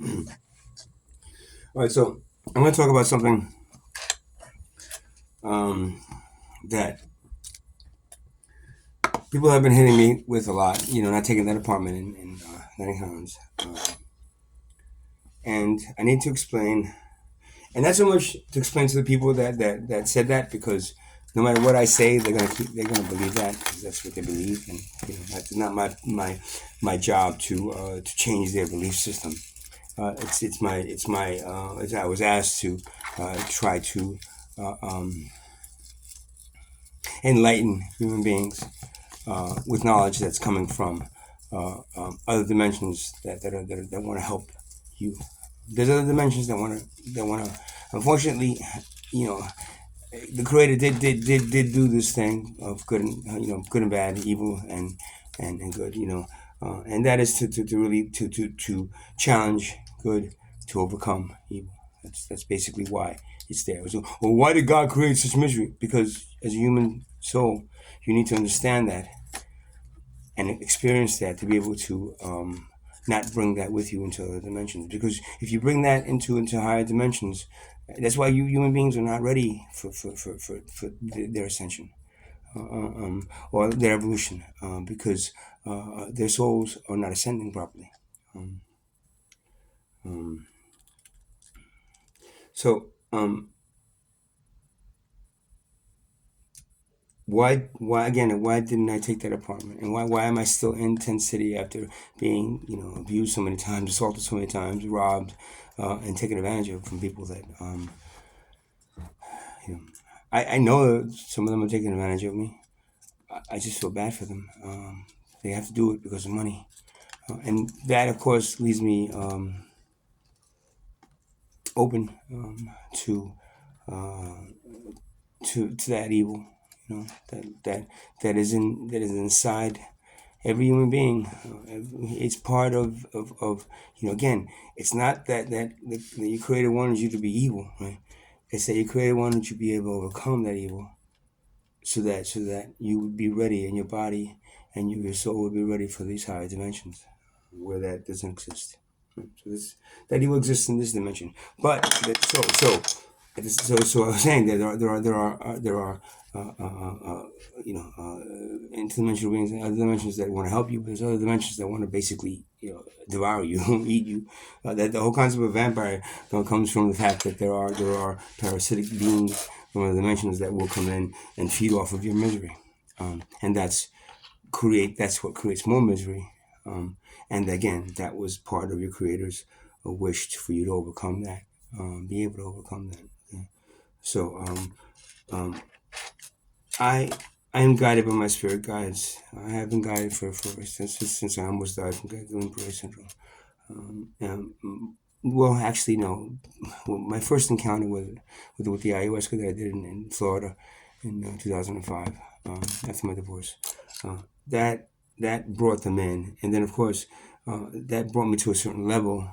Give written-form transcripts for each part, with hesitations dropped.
All right, so I'm going to talk about something um, that people have been hitting me with a lot. Not taking that apartment in Nottingham. And I need to explain, and not so much to explain to the people that said that, because no matter what I say, they're gonna believe that because that's what they believe, and that's not my job to change their belief system. I was asked to try to uh, um, enlighten human beings with knowledge that's coming from other dimensions that want to help you. There's other dimensions that want to. Unfortunately, you know, the Creator did do this thing of good and good and bad, evil and good. And that is to really to challenge good to overcome evil. That's basically why it's there. So, well, why did God create such misery? Because as a human soul, you need to understand that and experience that to be able to not bring that with you into other dimensions. Because if you bring that into higher dimensions, that's why you human beings are not ready for their ascension or their evolution because their souls are not ascending properly. Um, um, so why didn't I take that apartment, and why am I still in Tent City after being abused so many times, assaulted so many times, robbed, and taken advantage of from people that you know I know that some of them are taking advantage of me. I just feel bad for them. They have to do it because of money, and that of course leaves me open uh, to that evil, that is inside every human being. It's part of again, it's not that your creator wanted you to be evil, right? It's that your creator wanted you to be able to overcome that evil, so that you would be ready in your body, and your soul would be ready for these higher dimensions where that doesn't exist. That evil exists in this dimension, but so I was saying that there are interdimensional beings and other dimensions that want to help you, but there's other dimensions that want to basically devour you, eat you. That the whole concept of vampire comes from the fact that there are parasitic beings from other dimensions that will come in and feed off of your misery, and that's what creates more misery. And again, that was part of your creator's wish for you to overcome that, be able to overcome that. So um, I I am guided by my spirit guides. I have been guided since I almost died from Guillain-Barré syndrome. Well, actually, no. Well, my first encounter with the ayahuasca that I did in Florida in 2005, after my divorce, that that brought them in, and then of course that brought me to a certain level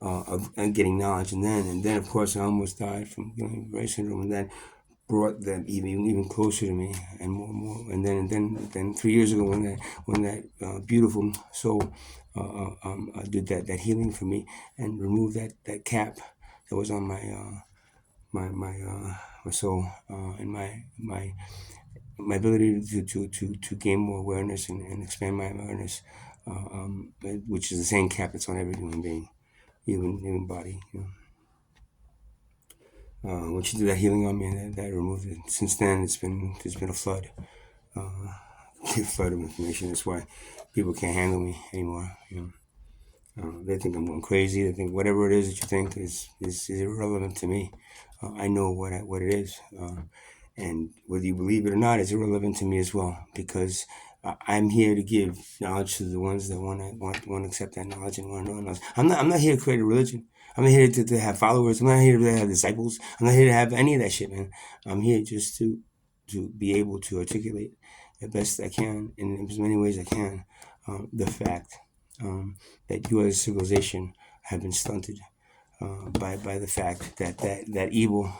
of getting knowledge, and then of course I almost died from Guillain-Barré syndrome, and that brought them even closer to me and more and more. And then 3 years ago, when that beautiful soul did that healing for me and removed that cap that was on my soul, and my ability to gain more awareness and expand my awareness, which is the same cap that's on every human being, even body. When she did that healing on me, and that removed it. Since then, there's been a flood, a flood of information. That's why people can't handle me anymore. They think I'm going crazy. They think whatever it is that you think is irrelevant to me. I know what it is, and whether you believe it or not is irrelevant to me as well, because I'm here to give knowledge to the ones that want to accept that knowledge and want to know knowledge. I'm not here to create a religion. I'm not here to have followers. I'm not here to have disciples. I'm not here to have any of that shit, man. I'm here just to be able to articulate the best I can in as many ways I can the fact that you as a civilization have been stunted by the fact that evil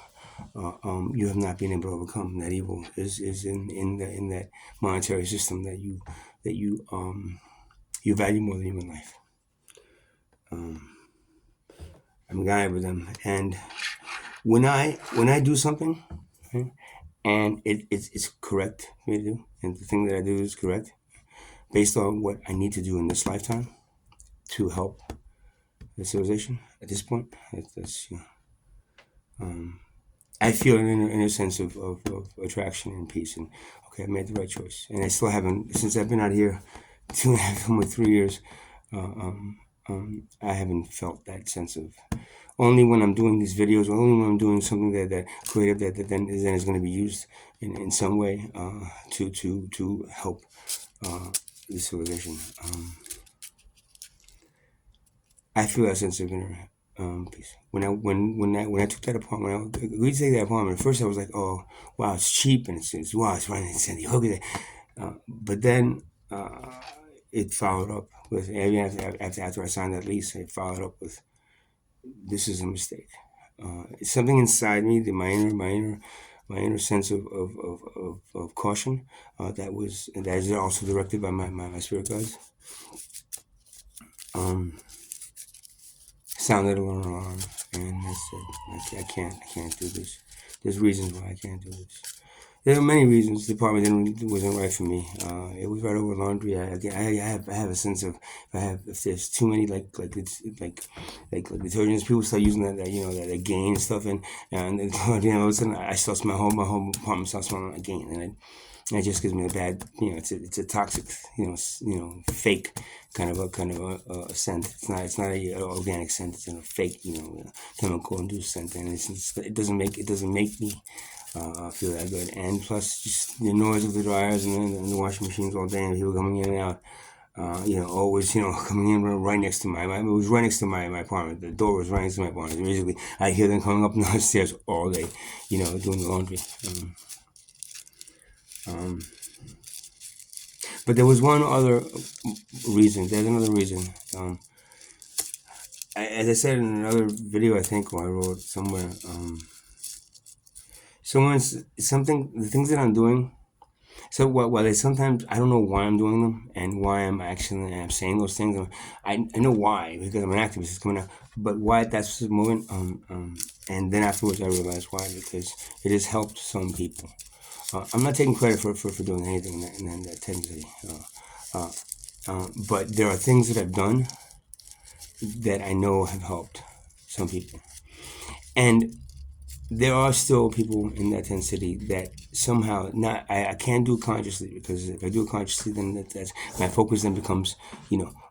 you have not been able to overcome. That evil is in that monetary system that you value more than human life. I'm a guy with them. And when I do something, right, and it's correct for me to do, and the thing that I do is correct based on what I need to do in this lifetime to help the civilization. At this point, that's I feel an inner sense of attraction and peace, and okay, I made the right choice, and I still haven't since I've been out here 2.5, almost 3 years. Uh, um, I haven't felt that sense of only when I'm doing these videos, only when I'm doing something that creative that then is going to be used in some way to help the civilization. I feel that sense of inner peace. When I took that apartment, when I agreed to take that apartment, at first I was like, oh wow, it's cheap and it's wow, it's right in San Diego. But then it followed up with after I signed that lease, it followed up with this is a mistake. It's something inside me, my inner sense of caution that is also directed by my spirit guides. Um, Sounded an alarm, and I said, I can't do this. There's reasons why I can't do this. There are many reasons the apartment wasn't right for me. It was right over laundry. I have a sense of if there's too many it's like detergents, people start using that Gain stuff, and all of a sudden I start my whole apartment starts smelling like Gain, and it just gives me a bad, it's a toxic, fake kind of a scent. It's not a organic scent. It's a fake, chemical induced scent, and it doesn't make me feel that good. And plus, just the noise of the dryers and the washing machines all day, and people coming in and out. Always, coming in right next to it was right next to my apartment. The door was right next to my apartment. Basically, I hear them coming up and down the stairs all day, doing the laundry. But there was one other reason. There's another reason. As I said in another video, I think, or I wrote somewhere, the things that I'm doing. So while they sometimes I don't know why I'm doing them and why I'm saying those things. I know why because I'm an activist. It's coming out, but why at that specific moment. And then afterwards I realized why, because it has helped some people. I'm not taking credit for doing anything in that tendency. But there are things that I've done that I know have helped some people. And there are still people in that tent city that somehow I can't do it consciously, because if I do it consciously, then that's my focus then becomes,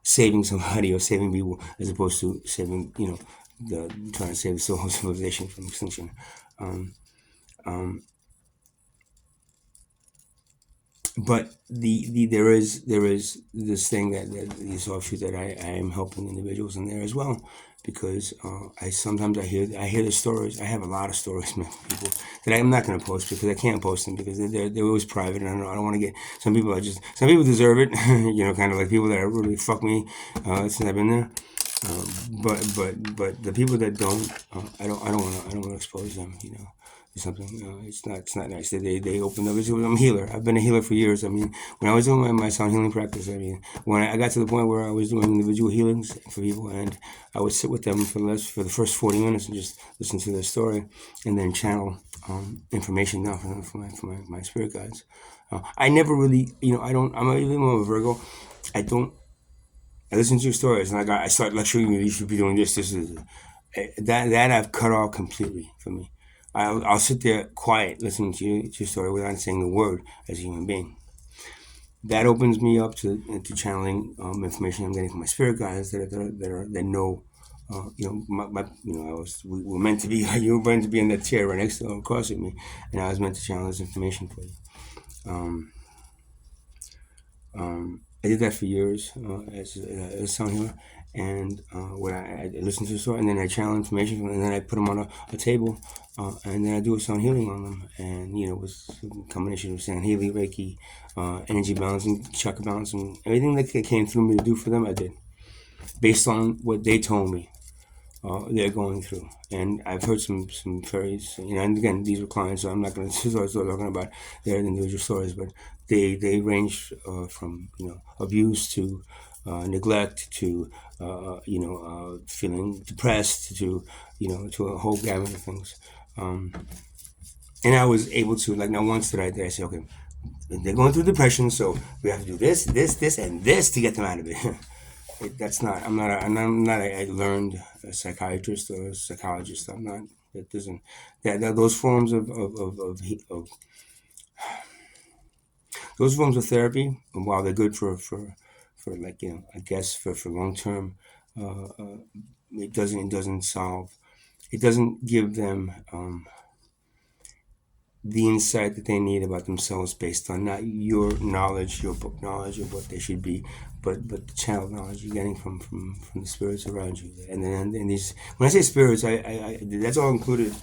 saving somebody or saving people as opposed to saving, trying to save the whole civilization from extinction. But there is this thing that these offshoots that I am helping individuals in there as well, because I hear the stories. I have a lot of stories, man, people that I'm not going to post because I can't post them because they're always private, and I don't want to get some people deserve it, kind of like people that really fuck me since I've been there. But the people that don't, I don't want to expose them, something. It's not nice. They opened up. I'm a healer. I've been a healer for years. I mean, when I was doing my sound healing practice, I mean, when I got to the point where I was doing individual healings for people, and I would sit with them for the first 40 minutes and just listen to their story, and then channel information down for my spirit guides. I never really, I'm even more of a Virgo. I listen to your stories, and I start lecturing you. You should be doing this. This is that I've cut off completely for me. I'll sit there quiet, listening to your story without saying a word as a human being. That opens me up to channeling information I'm getting from my spirit guides that know. We were meant to be. You were meant to be in that chair right next to across with me, and I was meant to channel this information for you. I did that for years as a sound healer, and when I listened to the story, and then I channel information from them, and then I put them on a table, and then I do a sound healing on them, and with a combination of sound healing, Reiki, energy balancing, chakra balancing, everything that came through me to do for them, I did, based on what they told me they're going through. And I've heard some fairies, and again, these were clients, so I'm not going to start talking about their individual stories, but they range from abuse to neglect to feeling depressed to to a whole gamut of things. Um, and I was able to, like, not once did I say, okay, they're going through depression, so we have to do this, and this to get them out of it. That's not. I'm not a learned psychiatrist or a psychologist. I'm not. That doesn't. That those forms of those forms of therapy, while they're good for like I guess for long term, it doesn't solve. It doesn't give them the insight that they need about themselves based on not your knowledge, your book knowledge of what they should be, but the channel knowledge you're getting from the spirits around you. And then and these, when I say spirits, I that's all included.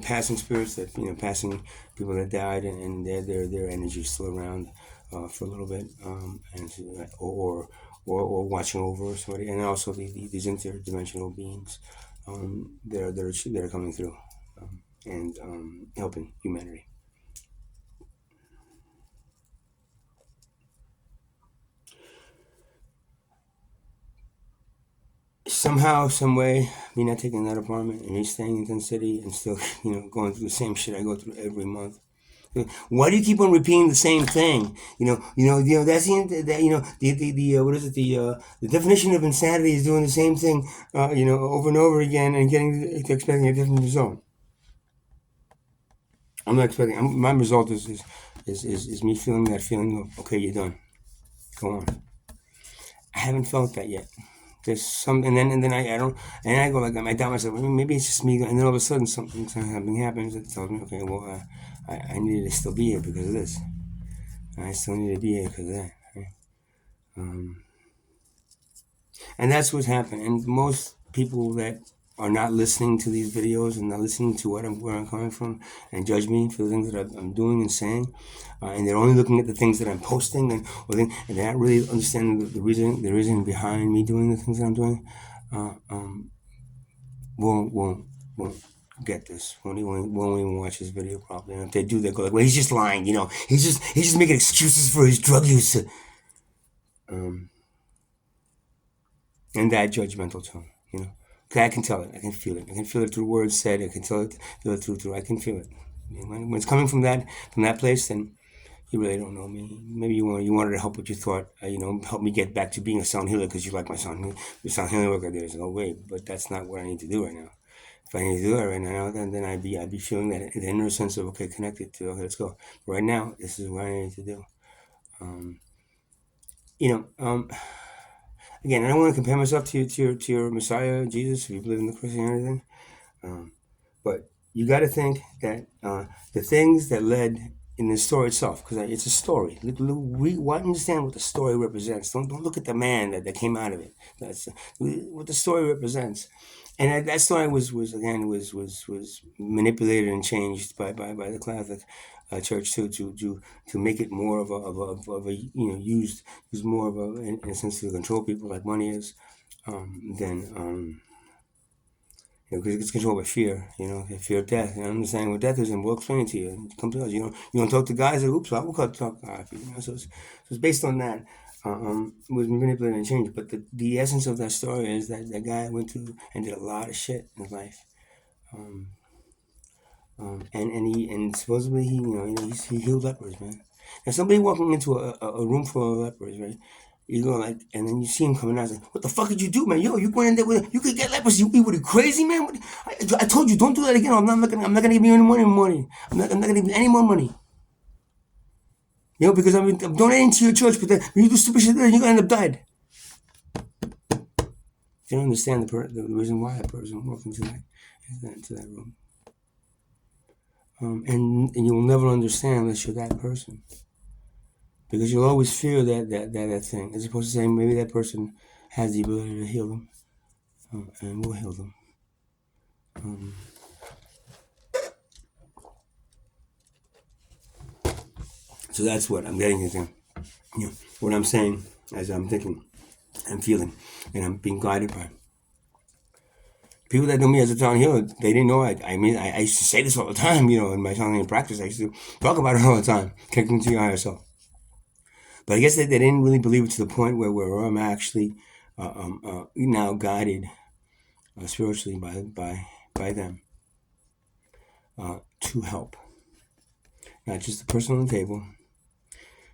Passing spirits that passing people that died, and their energy is still around for a little bit, and or watching over somebody, and also these interdimensional beings that are coming through and helping humanity. Somehow, some way, me not taking that apartment and me staying in Tin City and still, going through the same shit I go through every month. Why do you keep on repeating the same thing? That's the what is it? The definition of insanity is doing the same thing, over and over again and expecting a different result. I'm not expecting. My result is me feeling that feeling of, okay, you're done. Go on. I haven't felt that yet. There's some, and then I don't, and I go like I doubt myself. Maybe it's just me, and then all of a sudden something happens that tells me, okay, well, I need to still be here because of this. I still need to be here because of that. Right? Um, and that's what's happened. And most people that are not listening to these videos and not listening to where I'm coming from and judge me for the things that I'm doing and saying, and they're only looking at the things that I'm posting and they're not really understanding the reason behind me doing the things that I'm doing. Uh, um, won't get this. Won't even watch this video probably. And if they do, they go like, "Well, he's just lying. He's just making excuses for his drug use." Um, and that judgmental tone. 'Cause I can tell it. I can feel it. I can feel it through words said. I can feel it through. I can feel it. When it's coming from that place, then you really don't know me. Maybe you wanted to help what you thought. Help me get back to being a sound healer because you like my sound healing work I did. It's like, oh wait, but that's not what I need to do right now. If I need to do it right now, then I'd be feeling that inner sense of, okay, connected to, okay, let's go. Right now, this is what I need to do. Um, you know, um, Again, I don't want to compare myself to your Messiah, Jesus, if you believe in the Christian or anything. Um, but you got to think that the things that led in the story itself, because it's a story. We understand what the story represents. Don't look at the man that came out of it. That's what the story represents. And that story was manipulated and changed by the Catholic Church to make it more of a used more of in a sense to control people like money is, than because it gets controlled by fear, the fear of death. And understanding what death is, and we'll explain it to you. Come to us, you don't talk to guys. Like, oops, I will talk to So it's based on that. It was manipulated and changed, but the essence of that story is that guy went through and did a lot of shit in his life, um, and supposedly he healed lepers, man. Now somebody walking into a room full of lepers, right? You go like, and then you see him coming out. Like, what the fuck did you do, man? Yo, you going in there with you could get leprosy. What are you crazy, man? I told you don't do that again. I'm not gonna give you any money. I'm not gonna give you any more money. Because I'm donating to your church, but then when you do stupid shit, then you're gonna end up dead. They don't understand the reason why a person walked into that room. And you will never understand unless you're that person, because you'll always fear that thing, as opposed to saying maybe that person has the ability to heal them, and will heal them. So that's what I'm getting at. What I'm saying as I'm thinking, I'm feeling, and I'm being guided by. People that know me as a sound healer, they didn't know I used to say this all the time, in my sound healing practice. I used to talk about it all the time, connecting to your higher self. But I guess they didn't really believe it to the point where I'm actually now guided spiritually by them to help, not just the person on the table,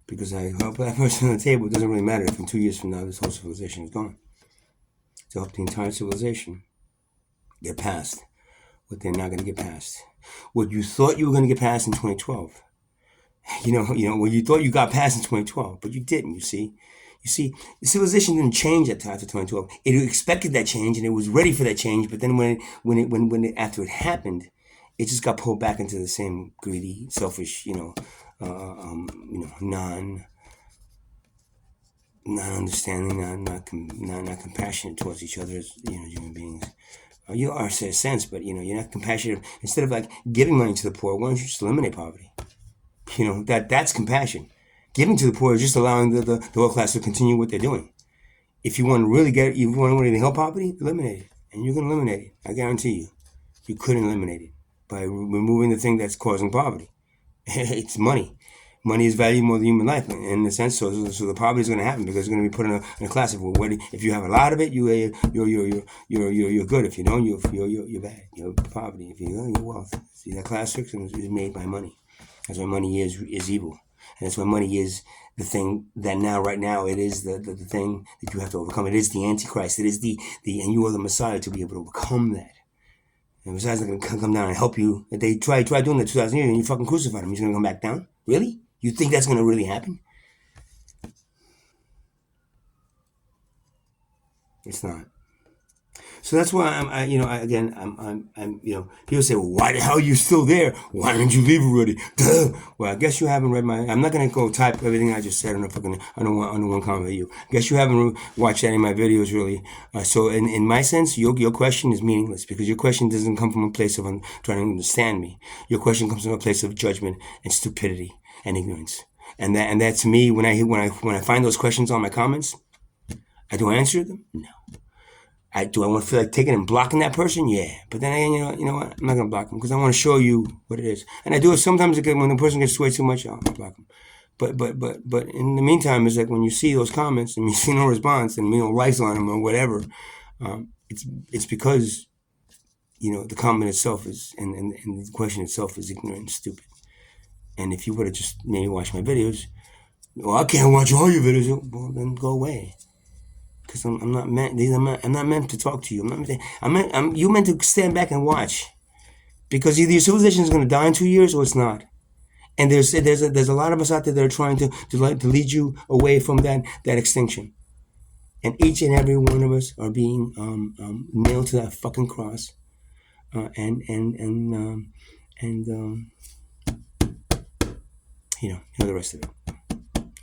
because I help that person on the table. It doesn't really matter if in 2 years from now this whole civilization is gone. To help the entire civilization get past what they're not going to get past. What you thought you were going to get past in 2012. What you thought you got past in 2012, but you didn't. You see, the civilization didn't change after 2012. It expected that change and it was ready for that change, but then after it happened, it just got pulled back into the same greedy, selfish, non understanding, not compassionate towards each other as human beings. You are in a sense, but you're not compassionate. Instead of like giving money to the poor, why don't you just eliminate poverty? That's compassion. Giving to the poor is just allowing the lower class to continue what they're doing. If you want to really help poverty, eliminate it, and you're gonna eliminate it. I guarantee you, you couldn't eliminate it by removing the thing that's causing poverty. It's money. Money is valued more than human life, in a sense. So the poverty is going to happen because it's going to be put in a class of if you have a lot of it, you're good. If you don't, you're bad. You're poverty. If you're wealth. See, that class system is made by money. That's why money is evil, and that's why money is the thing that right now it is the thing that you have to overcome. It is the Antichrist. It is the and you are the Messiah to be able to overcome that. And Messiah's not going to come down and help you. If they try doing that 2,000 years and you fucking crucified him, he's going to come back down? Really? You think that's going to really happen? It's not. So that's why people say, well, why the hell are you still there? Why didn't you leave already? Duh. Well, I guess you haven't read I'm not going to go type everything I just said on don't want to comment with you. I guess you haven't watched any of my videos really. So in my sense, your question is meaningless because your question doesn't come from a place of trying to understand me. Your question comes from a place of judgment and stupidity and ignorance. And that to me, when I find those questions on my comments, I do answer them? No. Do I want to feel like taking and blocking that person? Yeah. But then again, you know what? I'm not going to block them because I want to show you what it is. And I do it sometimes again when the person gets way too much, I'll block them. But in the meantime, it's like when you see those comments and you see no response and likes on them or whatever, it's because, the comment itself is, and the question itself is ignorant and stupid. And if you would have just maybe watched my videos, well, I can't watch all your videos. Well, then go away. Because I'm not meant to talk to you. You meant to stand back and watch, because either your civilization is going to die in 2 years or it's not. And there's a lot of us out there that are trying to lead you away from that extinction. And each and every one of us are being nailed to that fucking cross, and the rest of it.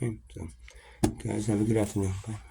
Okay, so guys, have a good afternoon. Bye.